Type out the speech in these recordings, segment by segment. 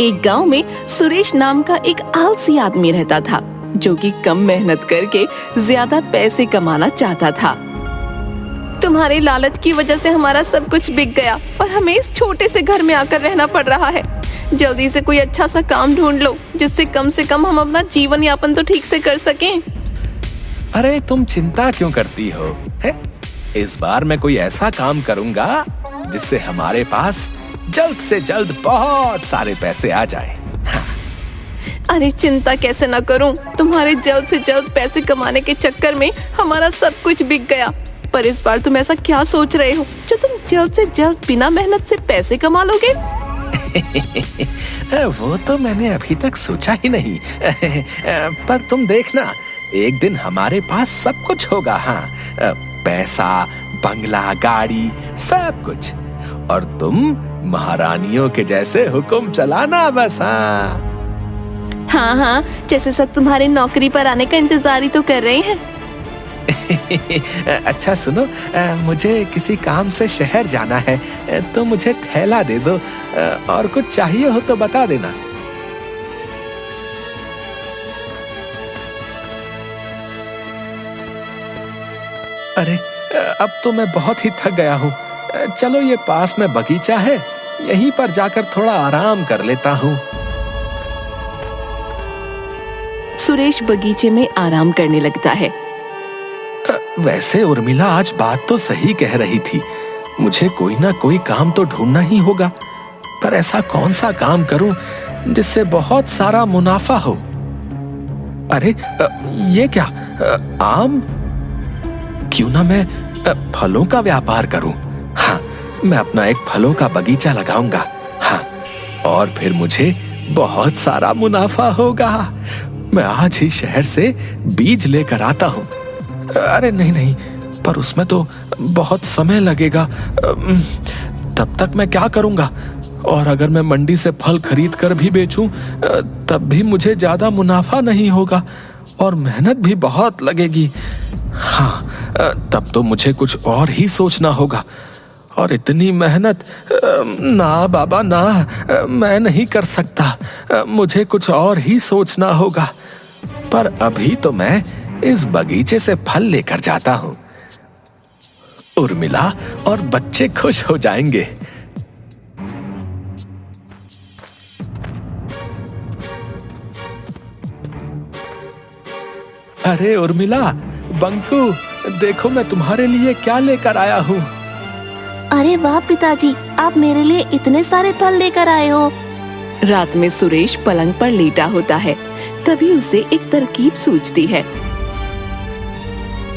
एक गांव में सुरेश नाम का एक आलसी आदमी रहता था, जो कि कम मेहनत करके ज्यादा पैसे कमाना चाहता था। तुम्हारे लालच की वजह से हमारा सब कुछ बिक गया और हमें इस छोटे से घर में आकर रहना पड़ रहा है। जल्दी से कोई अच्छा सा काम ढूंढ लो, जिससे कम से कम हम अपना जीवन यापन तो ठीक से कर सकें। अरे तुम चिंता क्यों करती हो? है? इस बार मैं कोई ऐसा काम करूंगा जिससे हमारे पास जल्द से जल्द बहुत सारे पैसे आ जाए। हाँ। अरे चिंता कैसे ना करूं, तुम्हारे जल्द से जल्द पैसे कमाने के चक्कर में हमारा सब कुछ बिक गया। पर इस बार तुम ऐसा क्या सोच रहे हो जो तुम जल्द से जल्द बिना मेहनत से पैसे कमा लोगे? वो तो मैंने अभी तक सोचा ही नहीं। पर तुम देखना, एक दिन हमारे पास सब कुछ होगा। हाँ, पैसा, बंगला, गाड़ी, सब कुछ। और तुम महारानियों के जैसे हुक्म चलाना बस। हाँ हाँ, जैसे सब तुम्हारे नौकरी पर आने का इंतजार ही तो कर रहे हैं। अच्छा सुनो, मुझे किसी काम से शहर जाना है, तो मुझे थैला दे दो, और कुछ चाहिए हो तो बता देना। अरे अब तो मैं बहुत ही थक गया हूँ। चलो, ये पास में बगीचा है, यहीं पर जाकर थोड़ा आराम कर लेता हूँ। सुरेश बगीचे में आराम करने लगता है। वैसे उर्मिला आज बात तो सही कह रही थी, मुझे कोई ना कोई काम तो ढूंढना ही होगा। पर ऐसा कौन सा काम करूं जिससे बहुत सारा मुनाफा हो? अरे ये क्या, आम? क्यों ना मैं फलों का व्यापार करूं। हाँ, मैं अपना एक फलों का बगीचा लगाऊंगा। हाँ, और फिर मुझे बहुत सारा मुनाफा होगा। मैं आज ही शहर से बीज लेकर आता हूँ। अरे नहीं, पर उसमें तो बहुत समय लगेगा। तब तक मैं क्या करूंगा? और अगर मैं मंडी से फल खरीद कर भी बेचूं, तब भी मुझे ज्यादा मुनाफा नहीं होगा और मेहनत भी बहुत लगेगी। हाँ, तब तो मुझे कुछ और ही सोचना होगा। और इतनी मेहनत, ना बाबा ना, मैं नहीं कर सकता। मुझे कुछ और ही सोचना होगा। पर अभी तो मैं इस बगीचे से फल लेकर जाता हूँ। उर्मिला और बच्चे खुश हो जाएंगे। अरे उर्मिला, बंकू, देखो मैं तुम्हारे लिए क्या लेकर आया हूँ। अरे वाह पिताजी, आप मेरे लिए इतने सारे फल लेकर आए हो। रात में सुरेश पलंग पर लेटा होता है, तभी उसे एक तरकीब सूझती है।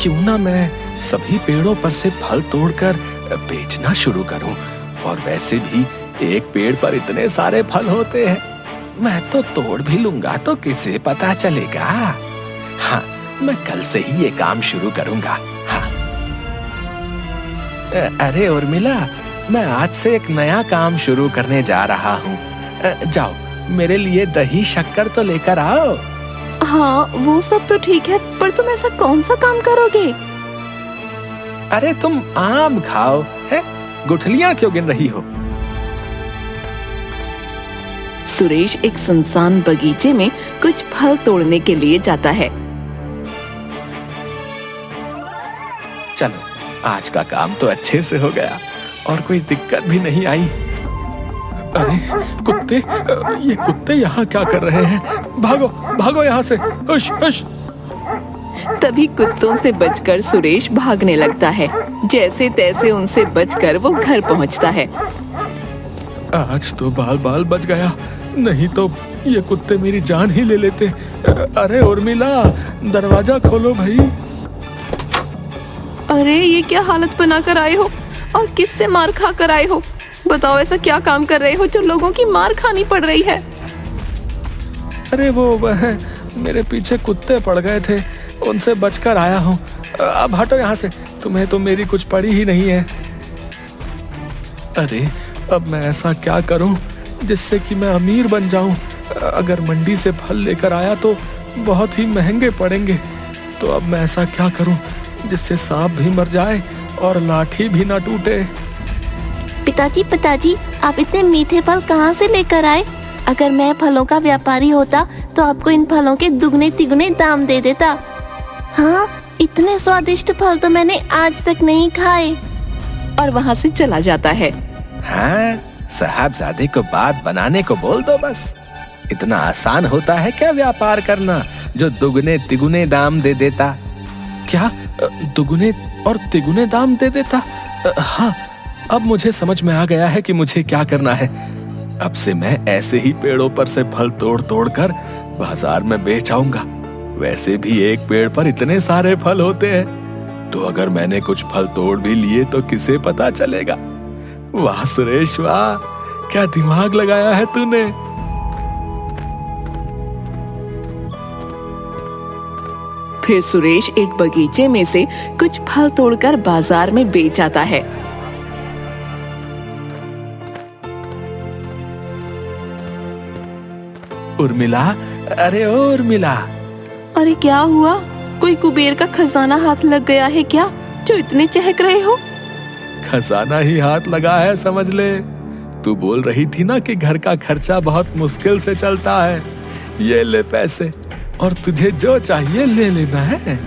क्यों ना मैं सभी पेड़ों पर से फल तोड़कर बेचना शुरू करूं। और वैसे भी एक पेड़ पर इतने सारे फल होते हैं, मैं तो तोड़ भी लूंगा तो किसे पता चलेगा। हाँ, मैं कल से ही ये काम शुरू करूंगा। हाँ। अरे उर्मिला, मैं आज से एक नया काम शुरू करने जा रहा हूँ। जाओ, मेरे लिए दही शक्कर तो लेकर आओ। हाँ, वो सब तो ठीक है, पर तुम ऐसा कौन सा काम करोगे? अरे तुम आम खाओ, है? गुठलियां क्यों गिन रही हो? सुरेश एक सुनसान बगीचे में कुछ फल तोड़ने के लिए जाता है। चलो, आज का काम तो अच्छे से हो गया और कोई दिक्कत भी नहीं आई। अरे कुत्ते, ये कुत्ते यहाँ क्या कर रहे हैं? भागो भागो यहाँ से, हुश हुश। तभी कुत्तों से बचकर सुरेश भागने लगता है। जैसे तैसे उनसे बचकर वो घर पहुँचता है। आज तो बाल बाल बच गया, नहीं तो ये कुत्ते मेरी जान ही ले लेते। अरे उर्मिला, दरवाजा खोलो भाई। अरे ये क्या हालत बना कर आए हो और किससे मार खा कर आए हो? बताओ, ऐसा क्या काम कर रहे हो जो लोगों की मार खानी पड़ रही है? अरे वो मेरे पीछे कुत्ते पड़ गए थे, उनसे बचकर आया हूँ। अब हटो यहाँ से, तुम्हें तो मेरी कुछ पड़ी ही नहीं है। अरे अब मैं ऐसा क्या करूँ जिससे कि मैं अमीर बन जाऊँ? अगर मंडी से फल लेकर आया तो बहुत ही महंगे पड़ेंगे। तो अब मैं ऐसा क्या करूँ जिससे सांप भी मर जाए और लाठी भी ना टूटे? पिताजी, आप इतने मीठे फल कहाँ से लेकर आए? अगर मैं फलों का व्यापारी होता तो आपको इन फलों के दुगने तिगुने दाम दे देता। हाँ, इतने स्वादिष्ट फल तो मैंने आज तक नहीं खाए। और वहाँ से चला जाता है। हाँ, साहबजादे को बात बनाने को बोल दो बस। इतना आसान होता है क्या व्यापार करना जो दुगने तिगुने दाम दे देता? क्या दुगने और तिगुने दाम दे देता? हाँ, अब मुझे समझ में आ गया है कि मुझे क्या करना है। अब से मैं ऐसे ही पेड़ों पर से फल तोड़ तोड़ कर बाजार में बेच आऊंगा। वैसे भी एक पेड़ पर इतने सारे फल होते हैं, तो अगर मैंने कुछ फल तोड़ भी लिए तो किसे पता चलेगा। वाह सुरेश वाह, क्या दिमाग लगाया है तूने। फिर सुरेश एक बगीचे में से कुछ फल तोड़कर बाजार में बेच आता है। उर्मिला, अरे ओ उर्मिला। अरे क्या हुआ? कोई कुबेर का खजाना हाथ लग गया है क्या, जो इतने चहक रहे हो? खजाना ही हाथ लगा है समझ ले। तू बोल रही थी ना कि घर का खर्चा बहुत मुश्किल से चलता है। ये ले पैसे और तुझे जो चाहिए ले लेना है।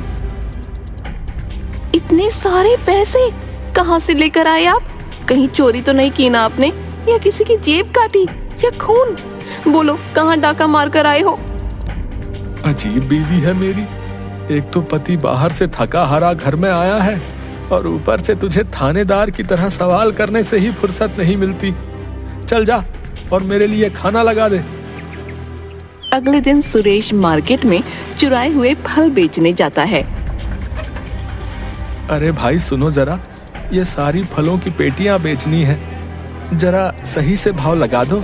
इतने सारे पैसे कहाँ से लेकर आए आप? कहीं चोरी तो नहीं की ना आपने, या किसी की जेब काटी या खून? बोलो, कहाँ डाका मार कर आए हो? अजीब बीवी है मेरी। एक तो पति बाहर से थका हारा घर में आया है और ऊपर से तुझे थानेदार की तरह सवाल करने से ही फुर्सत नहीं मिलती। चल जा और मेरे लिए खाना लगा दे। अगले दिन सुरेश मार्केट में चुराए हुए फल बेचने जाता है। अरे भाई सुनो जरा, ये सारी फलों की पेटियां बेचनी है, जरा सही से भाव लगा दो।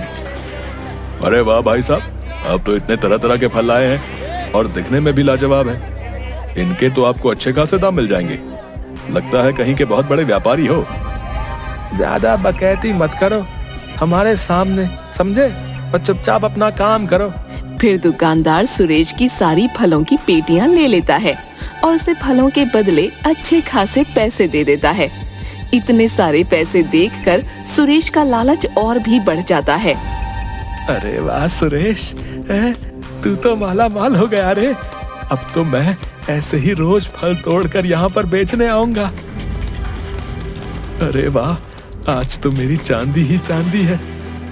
अरे वाह भाई साहब, आप तो इतने तरह तरह के फल लाए हैं और दिखने में भी लाजवाब है। इनके तो आपको अच्छे खासे दाम मिल जाएंगे। लगता है कहीं के बहुत बड़े व्यापारी हो। ज्यादा बकैती मत करो हमारे सामने, समझे? और चुपचाप अपना काम करो। फिर दुकानदार सुरेश की सारी फलों की पेटियां ले लेता है और उसे फलों के बदले अच्छे खासे पैसे दे देता है। इतने सारे पैसे देखकर सुरेश का लालच और भी बढ़ जाता है। अरे वाह सुरेश, तू तो माला माल हो गया रे। अब तो मैं ऐसे ही रोज फल तोड़कर यहाँ पर बेचने आऊंगा। अरे वाह, आज तो मेरी चांदी ही चांदी है।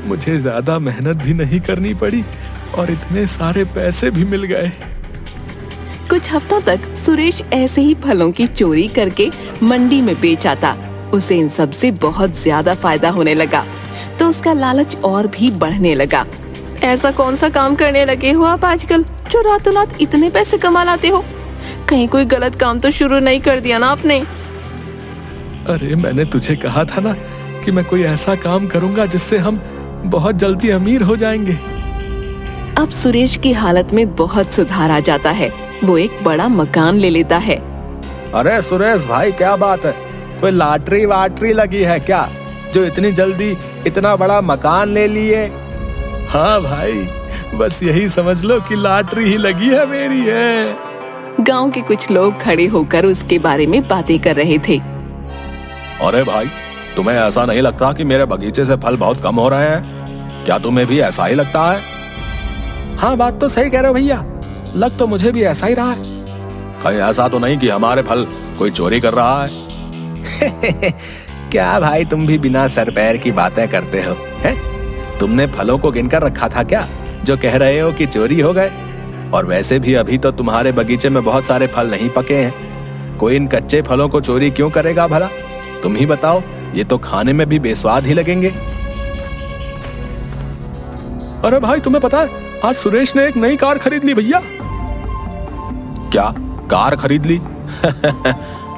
मुझे ज्यादा मेहनत भी नहीं करनी पड़ी और इतने सारे पैसे भी मिल गए। कुछ हफ्तों तक सुरेश ऐसे ही फलों की चोरी करके मंडी में बेच आता। उसे इन सब से बहुत ज्यादा फायदा होने लगा, तो उसका लालच और भी बढ़ने लगा। ऐसा कौन सा काम करने लगे हो आप आजकल, जो रातों रात इतने पैसे कमा लाते हो? कहीं कोई गलत काम तो शुरू नहीं कर दिया ना आपने? अरे मैंने तुझे कहा था ना कि मैं कोई ऐसा काम करूंगा जिससे हम बहुत जल्दी अमीर हो जाएंगे। अब सुरेश की हालत में बहुत सुधार आ जाता है। वो एक बड़ा मकान ले लेता है। अरे सुरेश भाई, क्या बात है? कोई लॉटरी वाटरी लगी है क्या, जो इतनी जल्दी इतना बड़ा मकान ले लिए? हाँ भाई, बस यही समझ लो कि लॉटरी ही लगी है मेरी है। गांव के कुछ लोग खड़े होकर उसके बारे में बातें कर रहे थे। अरे भाई, तुम्हें ऐसा नहीं लगता कि मेरे बगीचे से फल बहुत कम हो रहे हैं? क्या तुम्हें भी ऐसा ही लगता है? हाँ, बात तो सही कह रहे हो भैया, लग तो मुझे भी ऐसा ही रहा है। कहीं ऐसा तो नहीं कि हमारे फल कोई चोरी कर रहा है? क्या भाई, तुम भी बिना सर पैर की बातें करते हो हैं? तुमने फलों को गिनकर रखा था क्या, जो कह रहे हो कि चोरी हो गए? और वैसे भी अभी तो तुम्हारे बगीचे में बहुत सारे फल नहीं पके हैं। कोई इन कच्चे फलों को चोरी क्यों करेगा भला? तुम ही बताओ, ये तो खाने में भी बेस्वाद ही लगेंगे। अरे भाई, तुम्हें पता है आज सुरेश ने एक नई कार खरीद ली भैया। क्या कार खरीद ली?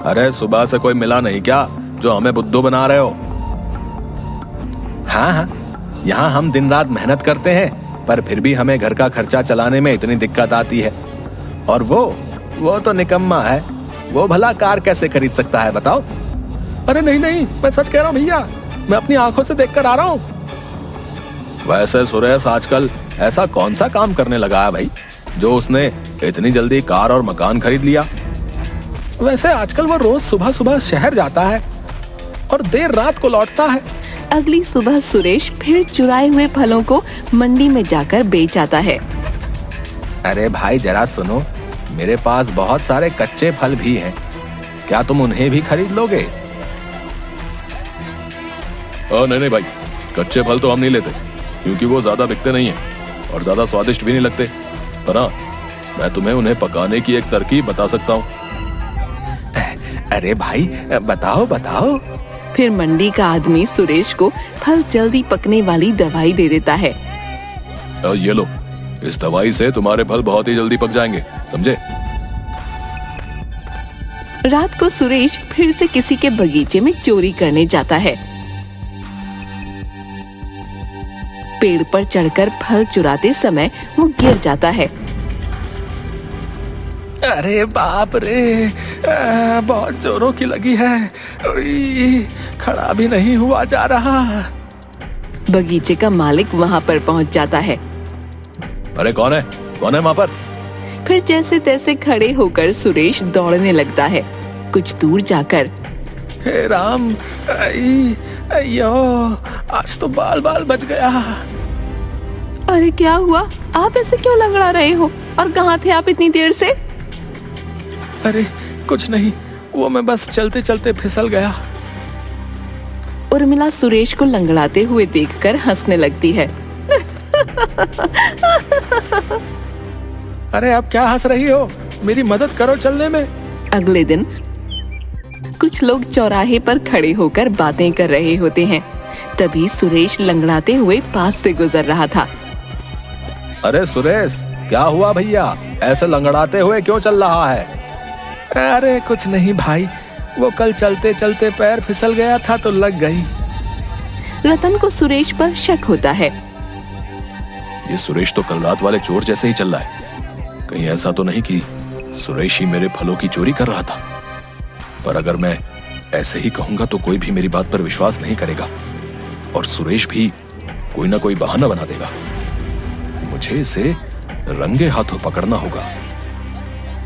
अरे सुबह से कोई मिला नहीं क्या जो हमें बुद्धू बना रहे हो? हाँ हाँ, यहाँ हम दिन रात मेहनत करते हैं, पर फिर भी हमें घर का खर्चा चलाने में इतनी दिक्कत आती है। और वो तो निकम्मा है, वो भला कार कैसे खरीद सकता है बताओ? अरे नहीं नहीं, मैं सच कह रहा हूँ भैया, मैं अपनी आंखों से देखकर आ रहा हूँ। वैसे सुरेश आजकल ऐसा कौन सा काम करने लगा है भाई, जो उसने इतनी जल्दी कार और मकान खरीद लिया? वैसे आजकल वो रोज सुबह सुबह शहर जाता है और देर रात को लौटता है। अगली सुबह सुरेश फिर चुराए हुए फलों को मंडी में जाकर बेच आता है। अरे भाई जरा सुनो, मेरे पास बहुत सारे कच्चे फल भी हैं, क्या तुम उन्हें भी खरीद लोगे? नहीं भाई, कच्चे फल तो हम नहीं लेते क्योंकि वो ज्यादा बिकते नहीं हैं और ज्यादा स्वादिष्ट भी नहीं लगते। पर हाँ, मैं तुम्हें उन्हें पकाने की एक तरकीब बता सकता हूँ। अरे भाई बताओ बताओ। फिर मंडी का आदमी सुरेश को फल जल्दी पकने वाली दवाई दे देता है। ये लो, इस दवाई से तुम्हारे फल बहुत ही जल्दी पक जाएंगे, समझे? रात को सुरेश फिर से किसी के बगीचे में चोरी करने जाता है। पेड़ पर चढ़कर फल चुराते समय वो गिर जाता है। अरे बाप रे, बहुत जोरों की लगी है, खड़ा भी नहीं हुआ जा रहा। बगीचे का मालिक वहाँ पर पहुँच जाता है। अरे कौन है वहाँ पर? फिर जैसे तैसे खड़े होकर सुरेश दौड़ने लगता है। कुछ दूर जाकर, हे राम, अयो, आज तो बाल बाल बच गया। अरे क्या हुआ? आप ऐसे क्यों लंगड़ा रहे हो? और कहाँ थे आप इतनी देर से? अरे कुछ नहीं, वो मैं बस चलते चलते फिसल गया। उर्मिला सुरेश को लंगड़ाते हुए देखकर हंसने लगती है। अरे आप क्या हंस रही हो? मेरी मदद करो चलने में। अगले दिन कुछ लोग चौराहे पर खड़े होकर बातें कर रहे होते हैं। तभी सुरेश लंगड़ाते हुए पास से गुजर रहा था। अरे सुरेश, क्या हुआ भैया? ऐसे लंगड़ाते हुए क्यों चल रहा है? अरे कुछ नहीं भाई, वो कल चलते चलते पैर फिसल गया था तो लग गई। रतन को सुरेश पर शक होता है। ये सुरेश तो कल रात वाले चोर जैसे ही चल रहा है। कहीं ऐसा तो नहीं कि सुरेश ही मेरे फलों की चोरी कर रहा था? पर अगर मैं ऐसे ही कहूंगा तो कोई भी मेरी बात पर विश्वास नहीं करेगा और सुरेश भी कोई ना कोई बहाना बना देगा। मुझे इसे रंगे हाथों पकड़ना होगा।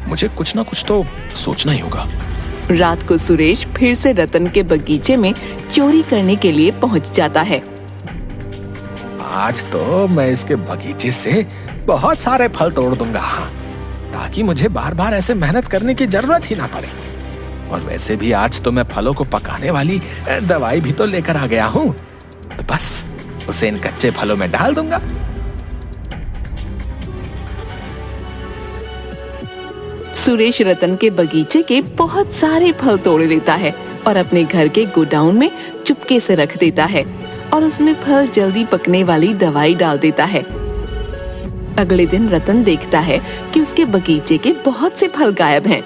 मुझे कुछ ना कुछ तो सोचना ही होगा। रात को सुरेश फिर से रतन के बगीचे में चोरी करने के लिए पहुंच जाता है। आज तो मैं इसके बगीचे से बहुत सारे फल तोड़ दूंगा, ताकि मुझे बार बार ऐसे मेहनत करने की जरूरत ही ना पड़े। और वैसे भी आज तो मैं फलों को पकाने वाली दवाई भी तो लेकर आ गया हूँ, तो बस उसे इन कच्चे फलों में डाल दूंगा। सुरेश रतन के बगीचे के बहुत सारे फल तोड़ लेता है और अपने घर के गोडाउन में चुपके से रख देता है और उसमें फल जल्दी पकने वाली दवाई डाल देता है। अगले दिन रतन देखता है कि उसके बगीचे के बहुत से फल गायब हैं।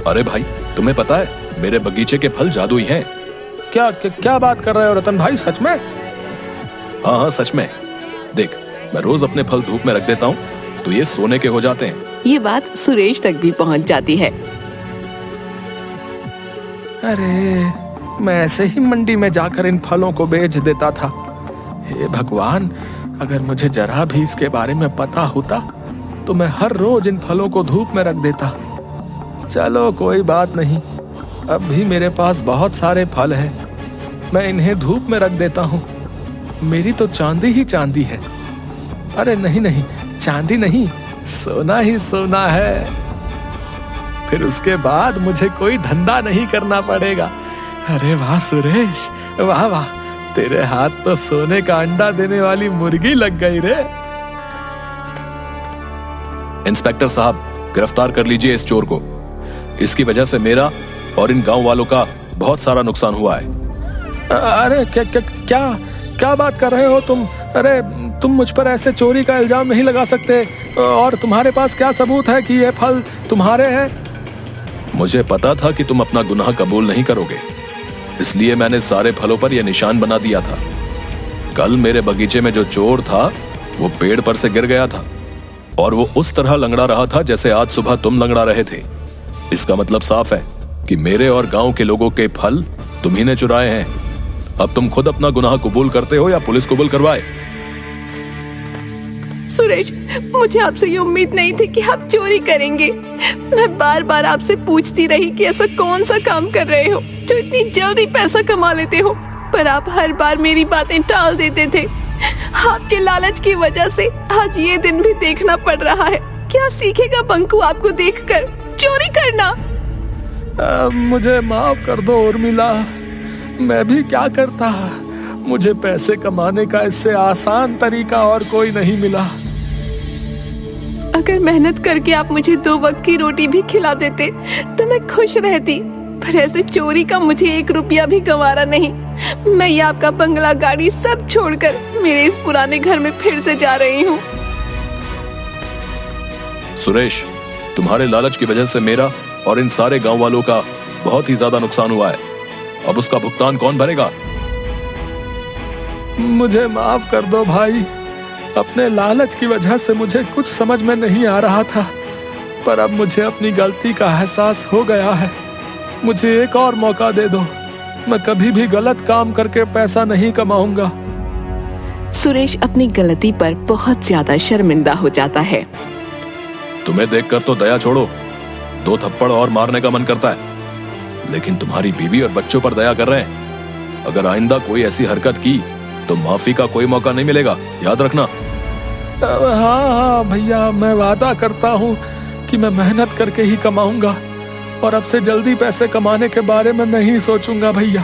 अरे भाई, तुम्हें पता है मेरे बगीचे के फल जादुई हैं। क्या बात कर रहे हो रतन भाई, सच में? हाँ सच में। देख, मैं रोज अपने फल धूप में रख देता हूँ तो ये सोने के हो जाते हैं। ये बात सुरेश तक भी पहुँच जाती है। अरे मैं ऐसे ही मंडी में जाकर इन फलों को बेच देता था। हे भगवान, अगर मुझे जरा भी इसके बारे में पता होता तो मैं हर रोज इन फलों को धूप में रख देता। चलो कोई बात नहीं, अब भी मेरे पास बहुत सारे फल हैं, मैं इन्हें धूप में रख देता हूँ। मेरी तो चांदी ही चांदी है। अरे नहीं नहीं, चांदी नहीं, सोना ही सोना है। फिर उसके बाद मुझे कोई धंधा नहीं करना पड़ेगा। अरे वाह सुरेश, वाह वाह, तेरे हाथ तो सोने का अंडा देने वाली मुर्गी लग गई रे। इंस्पेक्टर साहब, गिरफ्तार कर लीजिए इस चोर को। इसकी वजह से मेरा और इन गांव वालों का बहुत सारा नुकसान हुआ है। अरे क्या बात कर रहे हो तुम? अरे तुम मुझ पर ऐसे चोरी का इल्जाम नहीं लगा सकते। और तुम्हारे पास क्या सबूत है कि ये फल तुम्हारे हैं? मुझे पता था कि तुम अपना गुनाह कबूल नहीं करोगे, इसलिए मैंने सारे फलों पर यह निशान बना दिया था। कल मेरे बगीचे में जो चोर था वो पेड़ पर से गिर गया था और वो उस तरह लंगड़ा रहा था जैसे आज सुबह तुम लंगड़ा रहे थे। इसका मतलब साफ है कि मेरे और गांव के लोगों के फल तुम ही ने चुराए हैं। अब तुम खुद अपना गुनाह कबूल करते हो या पुलिस कबूल करवाए? सुरेश, मुझे आपसे ये उम्मीद नहीं थी कि आप चोरी करेंगे। मैं बार बार आपसे पूछती रही कि ऐसा कौन सा काम कर रहे हो जो इतनी जल्दी पैसा कमा लेते हो, पर आप हर बार मेरी बातें टाल देते थे। आपके लालच की वजह से आज ये दिन भी देखना पड़ रहा है। क्या सीखेगा बंकू आपको देखकर? चोरी करना। मुझे माफ कर दो उर्मिला, मैं भी क्या करता। मुझे पैसे कमाने का इससे आसान तरीका और कोई नहीं मिला। अगर मेहनत करके आप मुझे 2 वक्त की रोटी भी खिला देते तो मैं खुश रहती, पर ऐसे चोरी का मुझे 1 रुपया भी गंवारा नहीं। मैं ये आपका बंगला, गाड़ी सब छोड़कर मेरे इस पुराने घर में फिर से जा रही हूँ। सुरेश, तुम्हारे लालच की वजह से मेरा और इन सारे गांव वालों का बहुत ही ज्यादा नुकसान हुआ है। अब उसका भुगतान कौन भरेगा? मुझे माफ कर दो भाई, अपने लालच की वजह से मुझे कुछ समझ में नहीं आ रहा था, पर अब मुझे अपनी गलती का एहसास हो गया है। मुझे एक और मौका दे दो, मैं कभी भी गलत काम करके पैसा नहीं कमाऊंगा। सुरेश अपनी गलती पर बहुत ज्यादा शर्मिंदा हो जाता है। तुम्हें देखकर तो दया छोड़ो, 2 थप्पड़ और मारने का मन करता है, लेकिन तुम्हारी बीवी और बच्चों पर दया कर रहे हैं। अगर आइंदा कोई ऐसी हरकत की तो माफी का कोई मौका नहीं मिलेगा, याद रखना। हाँ भैया, मैं वादा करता हूँ कि मैं मेहनत करके ही कमाऊंगा और अब से जल्दी पैसे कमाने के बारे में नहीं सोचूंगा भैया।